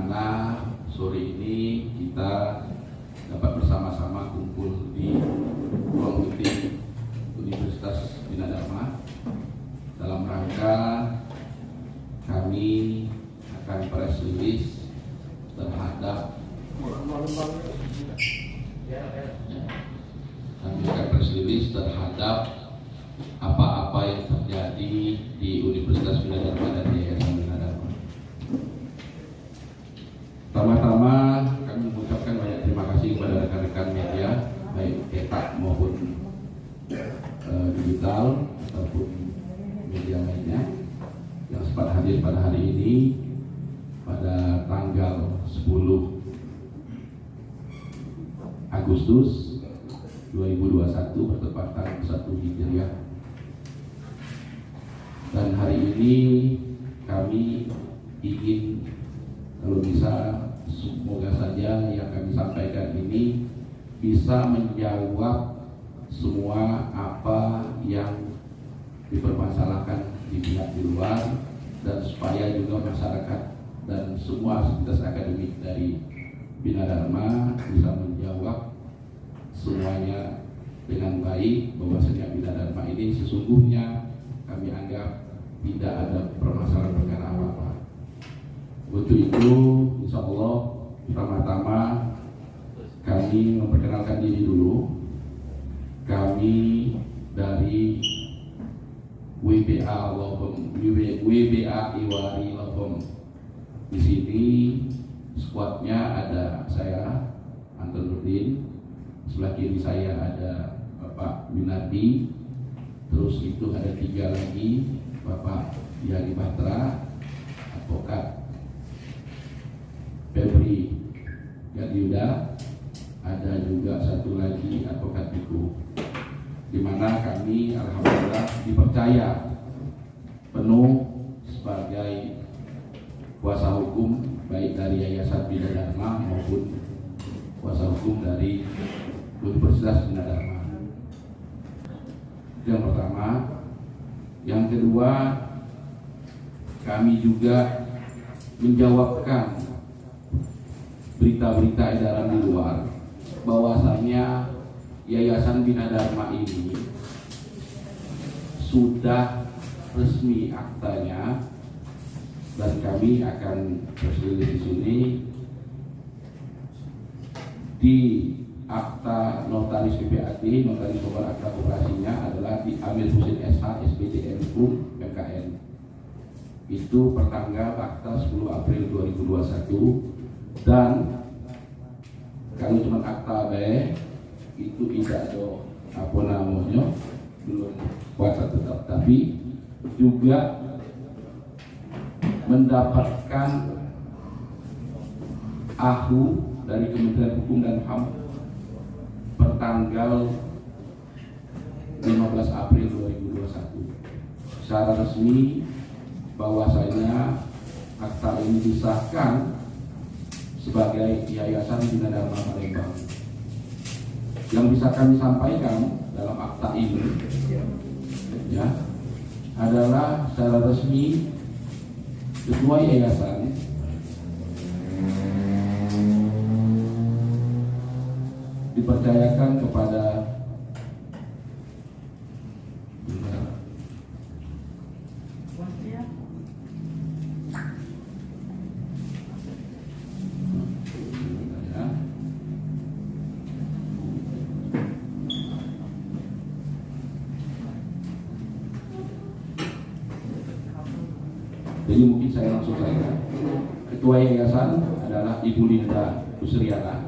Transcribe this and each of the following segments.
mana sore ini kita dapat bersama-sama kumpul di ruang meeting Universitas Bina Dharma dalam rangka kami akan press release terhadap apa-apa yang terjadi di Universitas Bina Dharma dan Yayasan Bina Dharma. Pertama-tama kami mengucapkan banyak terima kasih kepada rekan-rekan media, baik cetak maupun digital ataupun media lainnya yang sempat hadir pada hari ini pada tanggal 10 Agustus 2021 bertepatan 1 Hijriah. Dan hari ini kami ingin, kalau bisa, semoga saja yang kami sampaikan ini bisa menjawab semua apa yang dipermasalahkan di pihak di luar, dan supaya juga masyarakat dan semua aktivitas akademik dari Bina Dharma bisa menjawab semuanya dengan baik, bahwasanya Bina Dharma ini sesungguhnya kami anggap tidak ada permasalahan perkara apa-apa. Untuk itu, insya Allah, pertama-tama kami memperkenalkan diri dulu. Kami dari WBA Iwari Lopem. Di sini squadnya ada saya, Anton Nurdin. Sebelah kiri saya ada Bapak Winardi. Terus itu ada 3 lagi, Bapak Yani Batra, advokat Febri Yadiuda, ada juga 1 lagi advokat Biku, di mana kami alhamdulillah dipercaya penuh sebagai kuasa hukum baik dari Yayasan Bina Dharma maupun kuasa hukum dari Universitas Bina Dharma. Yang pertama. Yang kedua, kami juga menjawabkan berita-berita edaran di luar bahwasannya Yayasan Bina Dharma ini sudah resmi aktanya, dan kami akan berselisih di sini di akta notaris PPAT, notaris nomor akta operasinya adalah di Amir Husin SH SPDM MKN. Itu pertanggal akta 10 April 2021, dan kalau cuma akta B itu tidak ada apa namanya, belum kuasa tetap, tapi juga mendapatkan AHU dari Kementerian Hukum dan HAM pertanggal 15 April 2021 secara resmi bahwasanya akta ini disahkan sebagai Yayasan Bina Dharma Palembang. Yang bisa kami sampaikan dalam akta ini ya adalah secara resmi ketua yayasan dipercayakan kepada jadi mungkin saya langsung saja. Ketua yayasan adalah Ibu Linda Kusriana,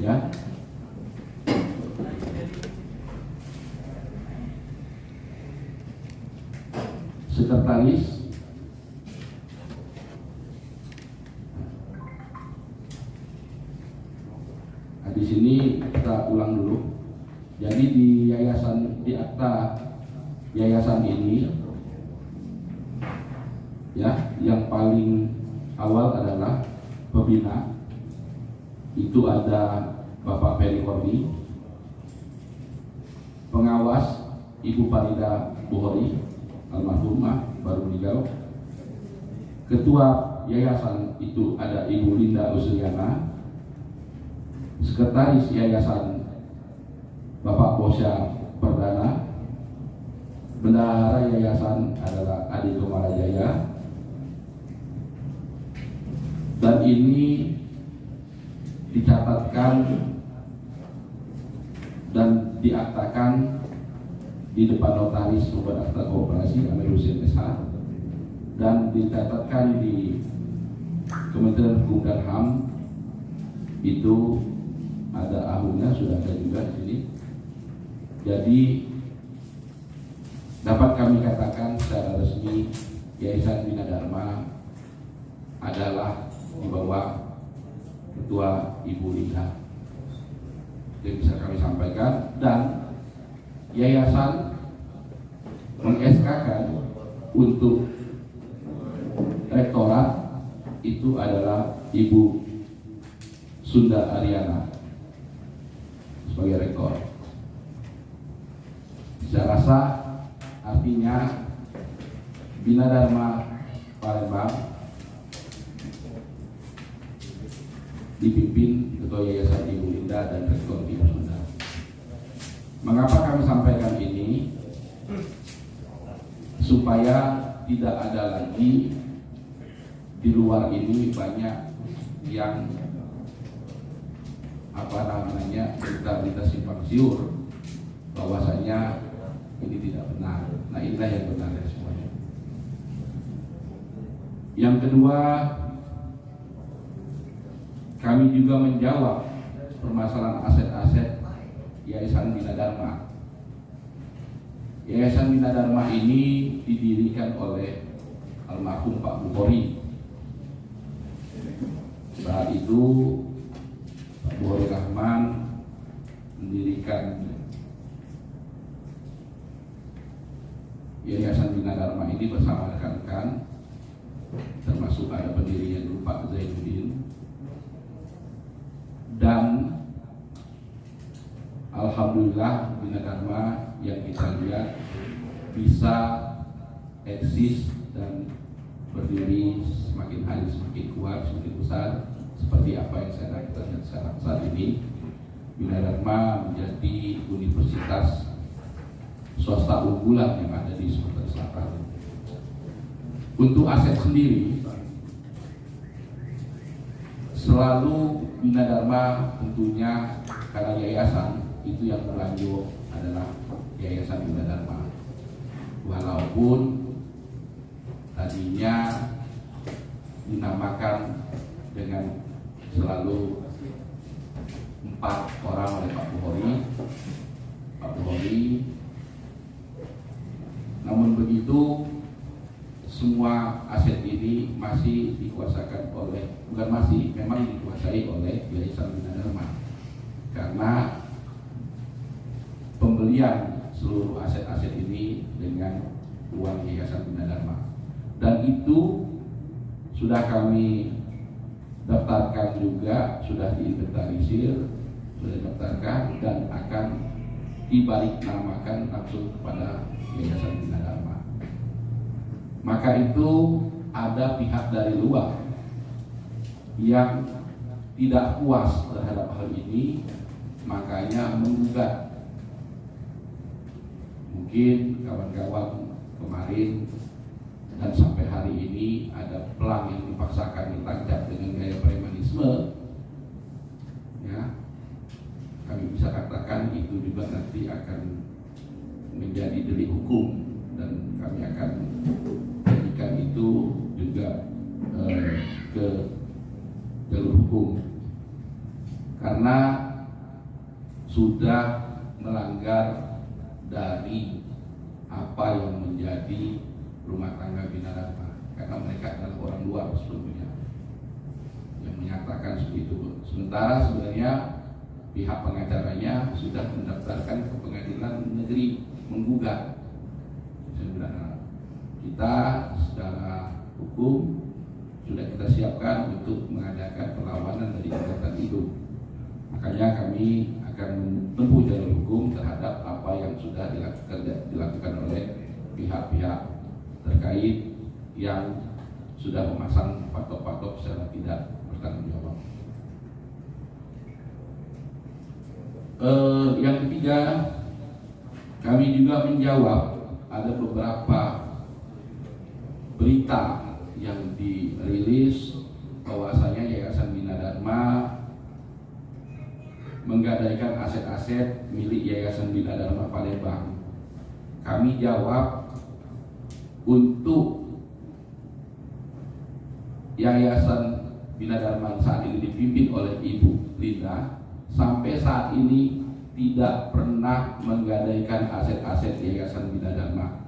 ya. Sekretaris di sini kita ulang dulu. Jadi di yayasan, di akta yayasan ini ya, yang paling awal adalah pembina. Itu ada Bapak Peri Kordi, pengawas Ibu Farida Buhori almarhumah baru meninggal, ketua yayasan itu ada Ibu Linda Usriana, sekretaris yayasan Bapak Bosya Perdana, bendahara yayasan adalah Adi Komarajaya, dan ini dicatatkan dan diaktakan di depan notaris pembuat akta koperasi Amir Husin SH, dan dicatatkan di Kementerian Hukum dan HAM. Itu ada ahlinya, sudah ada juga di sini. Jadi dapat kami katakan secara resmi Yayasan Bina Dharma adalah di bawah Ketua Ibu Linda. Yang bisa kami sampaikan, dan yayasan meng-SK-kan untuk rektorat itu adalah Ibu Sunda Ariana sebagai rektor. Saya rasa artinya Bina Dharma Palembang dipimpin Ketua Yayasan Ibu Linda dan Rektor Ibu Sunda. Mengapa kami sampaikan ini? Supaya tidak ada lagi di luar ini banyak yang berita-berita simpang siur bahwasanya ini tidak benar. Nah, inilah yang benar ya semuanya. Yang kedua, kami juga menjawab permasalahan aset-aset Yayasan Bina Dharma. Yayasan Bina Dharma ini didirikan oleh almarhum Pak Bukhori. Saat itu Pak Bukhori Rahman mendirikan Yayasan Bina Dharma ini bersama rekan-rekan, termasuk ada pendirinya dulu Pak Zainuddin. Dan alhamdulillah Bina Dharma yang kita lihat bisa eksis dan berdiri semakin hari semakin kuat, semakin besar, seperti apa yang saya lihat sekarang saat ini. Bina Dharma menjadi universitas swasta unggulan yang ada di Sumatera Selatan. Untuk aset sendiri, selalu Bina Dharma tentunya karena yayasan itu yang berlanjut adalah Yayasan Bina Dharma. Walaupun tadinya dinamakan dengan selalu 4 orang oleh Pak Bukhori. Namun begitu, semua aset ini masih dikuasakan oleh, memang dikuasai oleh Yayasan Bina Dharma, karena pembelian seluruh aset-aset ini dengan uang Yayasan Bina Dharma, dan itu sudah kami daftarkan juga, sudah diinventarisir, sudah didaftarkan dan akan dibalik namakan langsung kepada Yayasan Bina Dharma. Maka itu ada pihak dari luar yang tidak puas terhadap hal ini, makanya menggugat. Mungkin kawan-kawan kemarin dan sampai hari ini ada pelang yang dipaksakan ditancap dengan gaya premanisme, ya, kami bisa katakan itu juga nanti akan menjadi delik hukum, dan kami akan jadikan itu juga ke jalur hukum, karena sudah melanggar dari apa yang menjadi rumah tangga Bina Dharma, karena mereka adalah orang luar sebelumnya yang menyatakan seperti itu. Sementara sebenarnya pihak pengacaranya sudah mendaftarkan ke pengadilan negeri menggugat. Sebenarnya kita secara hukum sudah kita siapkan untuk mengadakan perlawanan dari gugatan itu. Makanya kami akan menempuh jalur hukum terhadap apa yang sudah dilakukan oleh pihak-pihak terkait yang sudah memasang patok-patok secara tidak bertanggung jawab. Yang ketiga, kami juga menjawab ada beberapa berita yang dirilis bahwasanya Yayasan Bina Dharma menggadaikan aset-aset milik Yayasan Bina Dharma Palembang. Kami jawab, untuk Yayasan Bina Dharma saat ini dipimpin oleh Ibu Linda sampai saat ini tidak pernah menggadaikan aset-aset Yayasan Bina Dharma.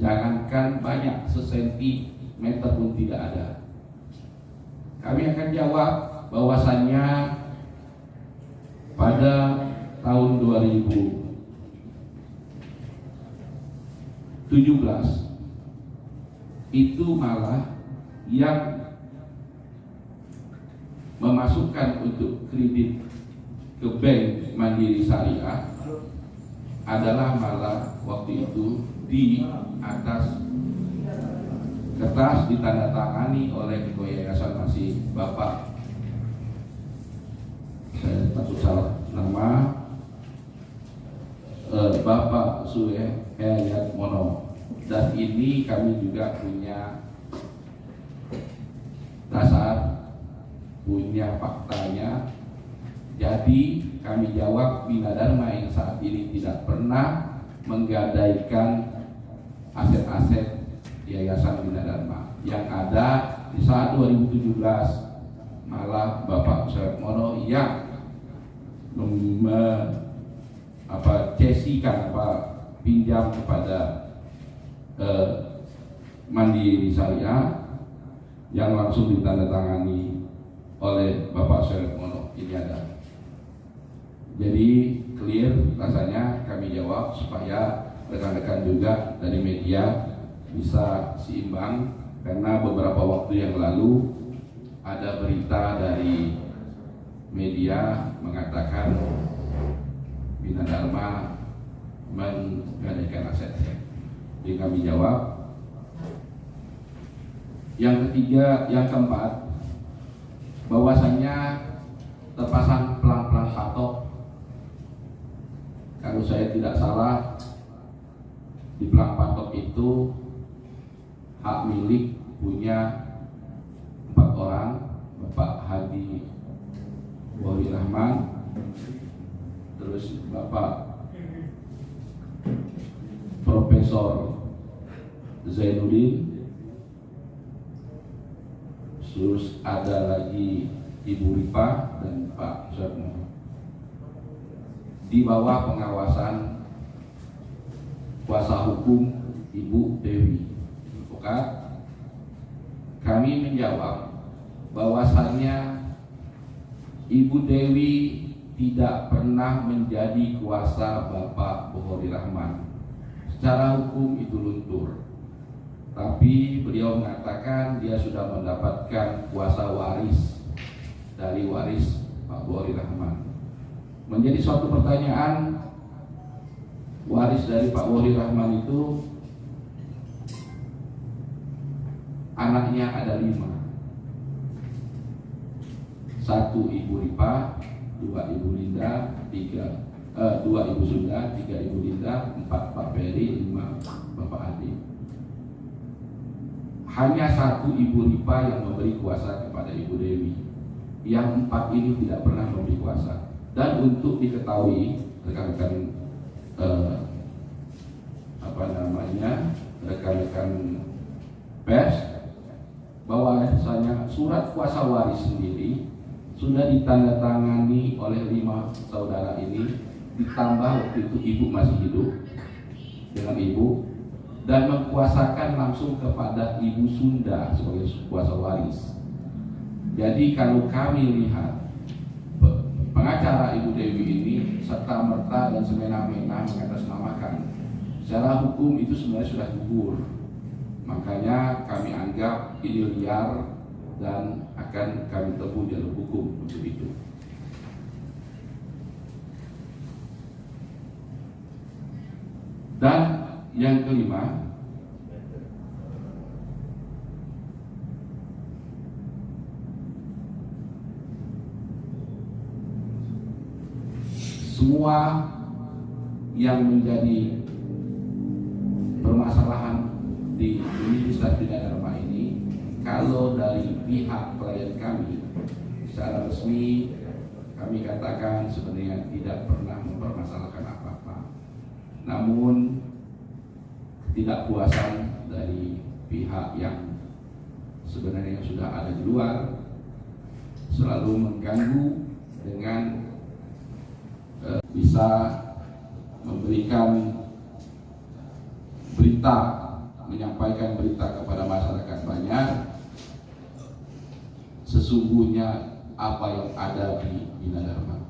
Jangankan banyak, sesentimeter pun tidak ada. Kami akan jawab bahwasannya pada tahun 2017 itu malah yang memasukkan untuk kredit ke Bank Mandiri Syariah adalah malah waktu itu di atas kertas ditandatangani oleh ketua yayasan masih Bapak, saya takut salah nama, Bapak Suhayat Mono. Dan ini kami juga punya dasar, punya faktanya. Jadi kami jawab, Bina Dharma yang saat ini tidak pernah menggadaikan aset-aset Yayasan Bina Dharma. Yang ada di saat 2017 malah Bapak Suhayat Mono yang pinjam kepada Mandiri Syariah yang langsung ditandatangani oleh Bapak Suhayat Mono. Ini ada. Jadi clear rasanya kami jawab supaya rekan-rekan juga dari media bisa seimbang, karena beberapa waktu yang lalu ada berita dari media mengatakan Bina Dharma menggadaikan aset-aset. Jadi kami jawab. Yang ketiga, yang keempat, bahwasannya terpasang pelang-pelang patok. Kalau saya tidak salah, di pelang patok itu hak milik punya 4 orang, Bapak Hadi Wali Rahman, terus Bapak Profesor Zainuddin, terus ada lagi Ibu Ripa dan Pak Suhayat. Di bawah pengawasan kuasa hukum Ibu Dewi advokat. Kami menjawab bahwasannya Ibu Dewi tidak pernah menjadi kuasa Bapak Bukhari Rahman. Secara hukum itu luntur, tapi beliau mengatakan dia sudah mendapatkan kuasa waris dari waris Pak Bukhari Rahman. Menjadi suatu pertanyaan, waris dari Pak Bukhari Rahman itu anaknya ada 5. 1 Ibu Ripa, 2 Ibu Linda, 2 Ibu Sunda, 3 Ibu Linda, 4 Pak Peri, 5 Bapak Adi. Hanya 1 Ibu Ripa yang memberi kuasa kepada Ibu Dewi. Yang 4 ini tidak pernah memberi kuasa. Dan untuk diketahui rekan-rekan rekan-rekan pers, bahwa misalnya surat kuasa waris sendiri sudah ditandatangani oleh 5 saudara ini, ditambah waktu itu ibu masih hidup dengan ibu, dan mengkuasakan langsung kepada Ibu Sunda sebagai kuasa waris. Jadi kalau kami lihat pengacara Ibu Dewi ini serta merta dan semena-mena mengatasnamakan, secara hukum itu sebenarnya sudah gugur. Makanya kami anggap ini liar dan akan kami tempuh jalur hukum untuk itu. Dan yang kelima, semua yang menjadi permasalahan di Universitas Bina Dharma ini, kalau dari pihak klien kami secara resmi kami katakan sebenarnya tidak pernah mempermasalahkan apa-apa. Namun ketidakpuasan dari pihak yang sebenarnya sudah ada di luar selalu mengganggu dengan bisa memberikan berita, menyampaikan berita kepada masyarakat banyak sesungguhnya apa yang ada di Bina Dharma.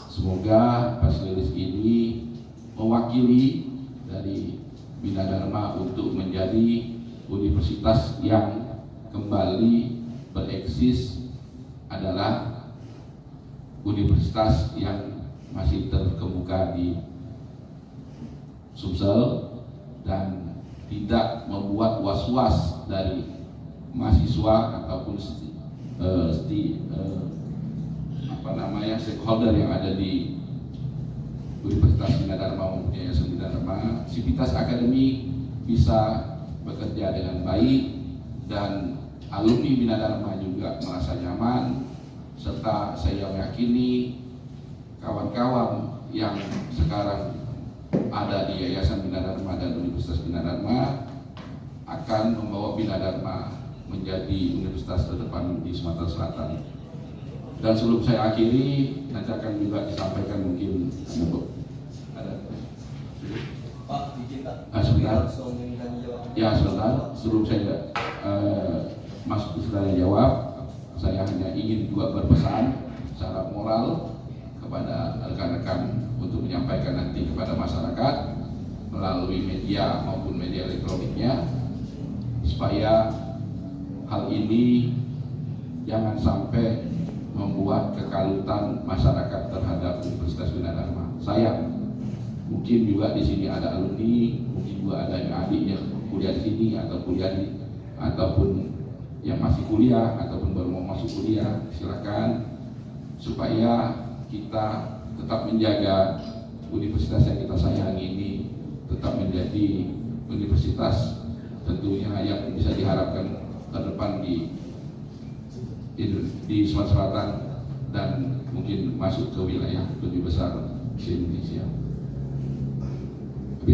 Semoga Fasilitas ini mewakili dari Bina Dharma untuk menjadi universitas yang kembali bereksis, adalah universitas yang masih terkemuka di Sumsel dan tidak membuat was-was dari mahasiswa ataupun stakeholder yang ada di Universitas Bina Dharma maupun Yayasan Bina Dharma. Sivitas Akademi bisa bekerja dengan baik dan alumni Bina Dharma juga merasa nyaman, serta saya meyakini kawan-kawan yang sekarang ada di Yayasan Bina Dharma dan Universitas Bina Dharma akan membawa Bina Dharma menjadi universitas terdepan di Sumatera Selatan. Dan sebelum saya akhiri, nanti akan juga disampaikan mungkin ada Pak, izin Pak. Sebentar. Ya, Ya, sebentar. Sebelum saya masuk ke tanya jawab, saya hanya ingin juga berpesan secara moral kepada rekan-rekan untuk menyampaikan nanti kepada masyarakat melalui media maupun media elektroniknya, supaya hal ini jangan sampai membuat kekalutan masyarakat terhadap Universitas Bina Dharma. Sayang, mungkin juga di sini ada alumni, mungkin juga ada yang adiknya kuliah di sini atau kuliah di, ataupun yang masih kuliah ataupun baru mau masuk kuliah. Silakan supaya kita tetap menjaga universitas yang kita sayangi ini tetap menjadi universitas tentunya yang bisa diharapkan ke depan di Sumatera Selatan dan mungkin masuk ke wilayah lebih besar di Indonesia.